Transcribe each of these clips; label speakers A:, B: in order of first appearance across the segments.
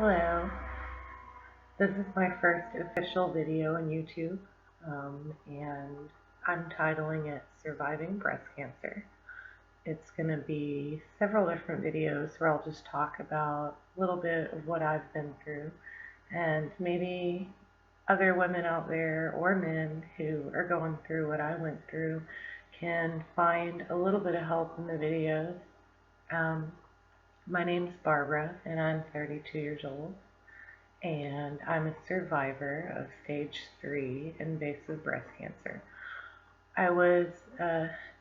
A: Hello, this is my first official video on YouTube, and I'm titling it Surviving Breast Cancer. It's going to be several different videos where I'll just talk about a little bit of what I've been through, and maybe other women out there or men who are going through what I went through can find a little bit of help in the videos. My name's Barbara, and I'm 32 years old. And I'm a survivor of stage 3 invasive breast cancer. I was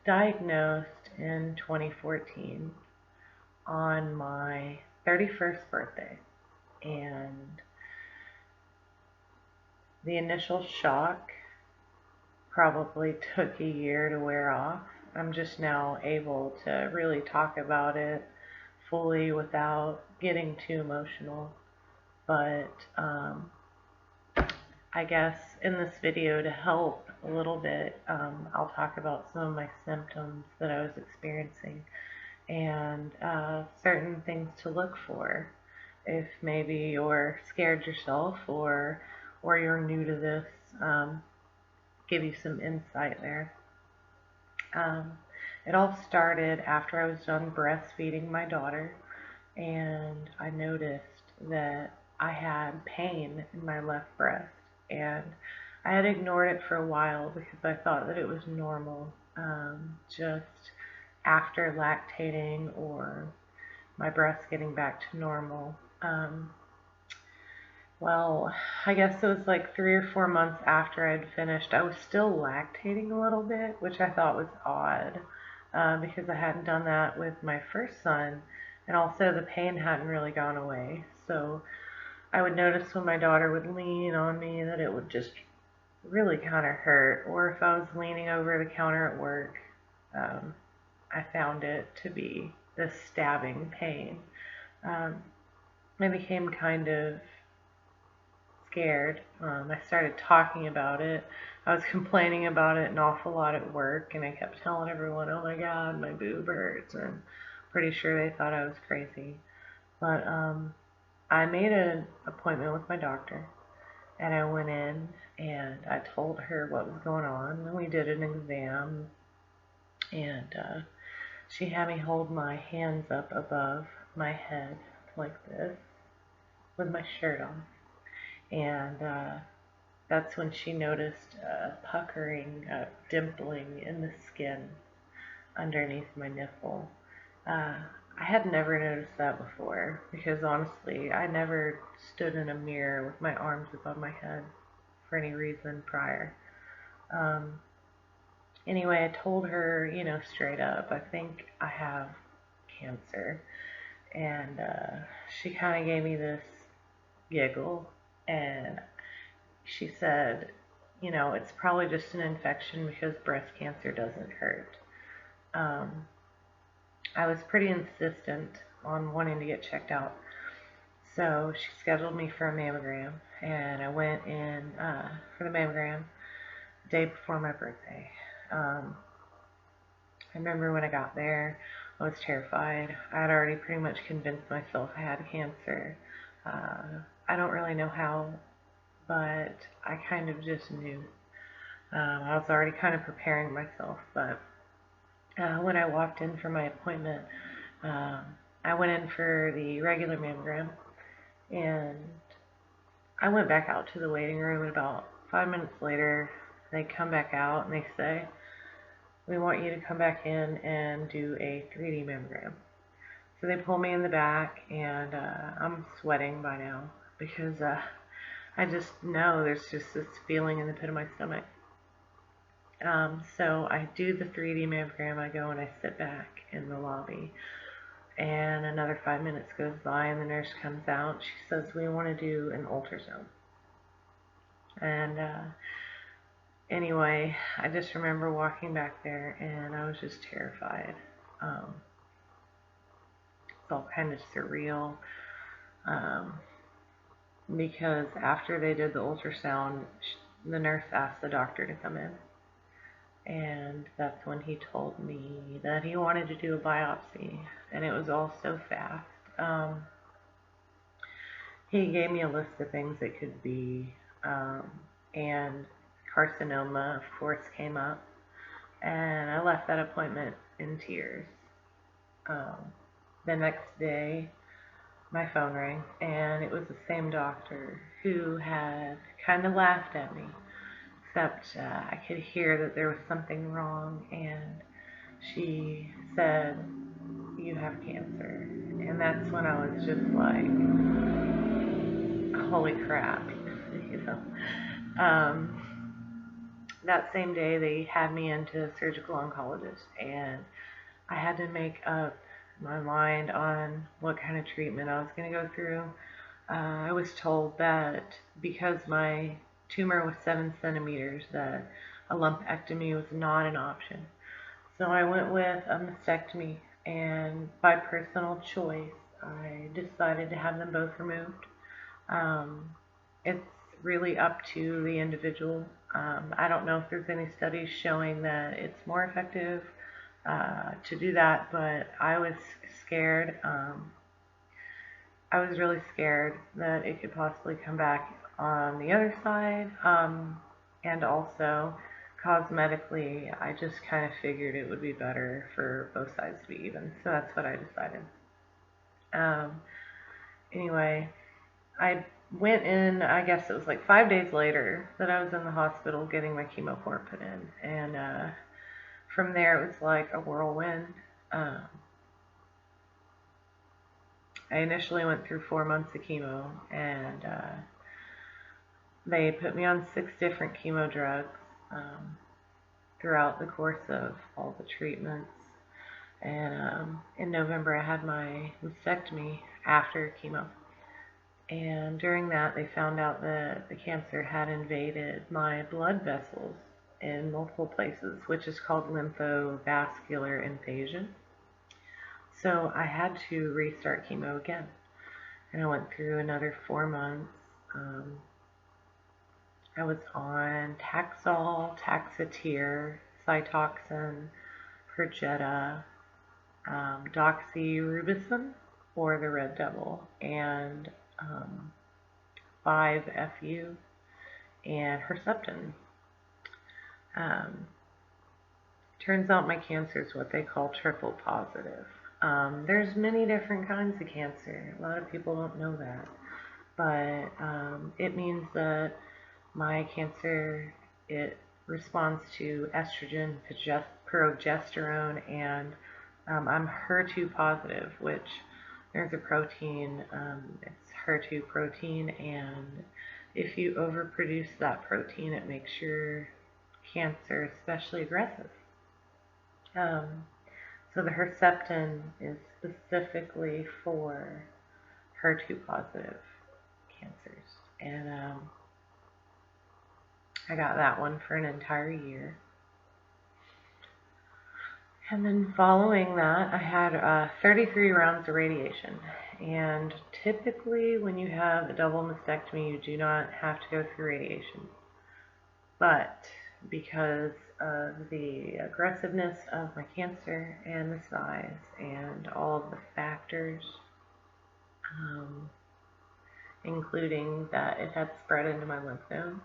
A: diagnosed in 2014 on my 31st birthday, and the initial shock probably took a year to wear off. I'm just now able to really talk about it fully without getting too emotional. But I guess in this video, to help a little bit, I'll talk about some of my symptoms that I was experiencing and certain things to look for if maybe you're scared yourself or you're new to this. Give you some insight there. It all started after I was done breastfeeding my daughter, and I noticed that I had pain in my left breast, and I had ignored it for a while because I thought that it was normal, just after lactating or my breast getting back to normal. Well, I guess it was like 3 or 4 months after I'd finished. I was still lactating a little bit, which I thought was odd, because I hadn't done that with my first son, and also the pain hadn't really gone away. So I would notice when my daughter would lean on me that it would just really kind of hurt, or if I was leaning over the counter at work, I found it to be this stabbing pain. I became kind of scared. I started talking about it. I was complaining about it an awful lot at work, and I kept telling everyone, oh my God, my boob hurts, and pretty sure they thought I was crazy. But I made an appointment with my doctor, and I went in and I told her what was going on, and we did an exam, and she had me hold my hands up above my head like this with my shirt on, and that's when she noticed a puckering, a dimpling in the skin underneath my nipple. I had never noticed that before because honestly, I never stood in a mirror with my arms above my head for any reason prior. Anyway, I told her, straight up, I think I have cancer. And she kind of gave me this giggle, and she said, it's probably just an infection because breast cancer doesn't hurt. I was pretty insistent on wanting to get checked out, so she scheduled me for a mammogram, and I went in for the mammogram the day before my birthday. I remember when I got there, I was terrified. I had already pretty much convinced myself I had cancer. I don't really know how, but I kind of just knew. I was already kind of preparing myself, but when I walked in for my appointment, I went in for the regular mammogram, and I went back out to the waiting room, and about 5 minutes later, they come back out and they say, we want you to come back in and do a 3D mammogram. So they pull me in the back, and I'm sweating by now because I just know there's just this feeling in the pit of my stomach. So I do the 3D mammogram, I go and I sit back in the lobby, and another 5 minutes goes by and the nurse comes out. She says, we want to do an ultrasound. And anyway, I just remember walking back there and I was just terrified. It's all kind of surreal, because after they did the ultrasound, the nurse asked the doctor to come in. And that's when he told me that he wanted to do a biopsy, and it was all so fast. he gave me a list of things it could be, and carcinoma, of course, came up, and I left that appointment in tears. Um, the next day, my phone rang, and it was the same doctor who had kind of laughed at me, except I could hear that there was something wrong, and she said, "You have cancer." And that's when I was just like, holy crap, you know. Um, that same day, they had me into a surgical oncologist, and I had to make up my mind on what kind of treatment I was going to go through. I was told that because my tumor was 7 centimeters, that a lumpectomy was not an option. So I went with a mastectomy, and by personal choice, I decided to have them both removed. Um, it's really up to the individual. I don't know if there's any studies showing that it's more effective to do that, but I was scared. I was really scared that it could possibly come back on the other side. And also, cosmetically, I just kind of figured it would be better for both sides to be even. So that's what I decided. Um, anyway, I went in, I guess it was like 5 days later that I was in the hospital getting my chemo put in. And from there, it was like a whirlwind. Um, I initially went through 4 months of chemo, and they put me on 6 different chemo drugs throughout the course of all the treatments. And in November, I had my mastectomy after chemo. And during that, they found out that the cancer had invaded my blood vessels in multiple places, which is called lymphovascular invasion. So I had to restart chemo again. And I went through another 4 months. I was on Taxol, Taxotere, Cytoxan, Perjeta, doxorubicin, or the Red Devil, and 5-FU, and Herceptin. Turns out my cancer is what they call triple positive. There's many different kinds of cancer. A lot of people don't know that. But it means that my cancer, it responds to estrogen, progesterone, and I'm HER2 positive, which there's a protein, it's HER2 protein, and if you overproduce that protein, it makes your cancer especially aggressive. So the Herceptin is specifically for HER2 positive cancers, and I got that one for an entire year. And then following that, I had 33 rounds of radiation. And typically, when you have a double mastectomy, you do not have to go through radiation. But because of the aggressiveness of my cancer and the size and all of the factors, including that it had spread into my lymph nodes,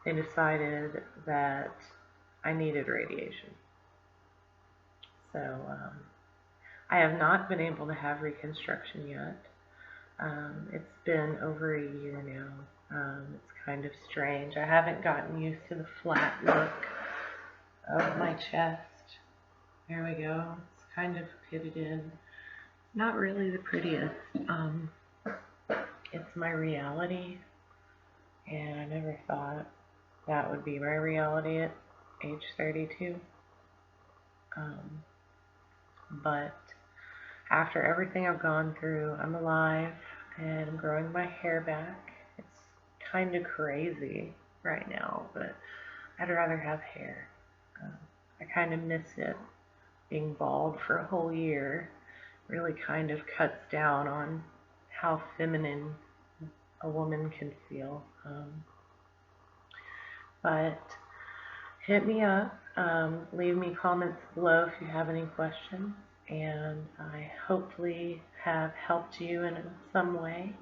A: they decided that I needed radiation. So I have not been able to have reconstruction yet. It's been over a year now. It's kind of strange. I haven't gotten used to the flat look of my chest. There we go. It's kind of pitted. Not really the prettiest. It's my reality, and I never thought that would be my reality at age 32. But after everything I've gone through, I'm alive and I'm growing my hair back. It's kind of crazy right now, but I'd rather have hair. I kind of miss it. Being bald for a whole year really kind of cuts down on how feminine a woman can feel. But hit me up. Leave me comments below if you have any questions, and I hopefully have helped you in some way.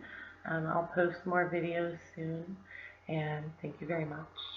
A: I'll post more videos soon, and thank you very much.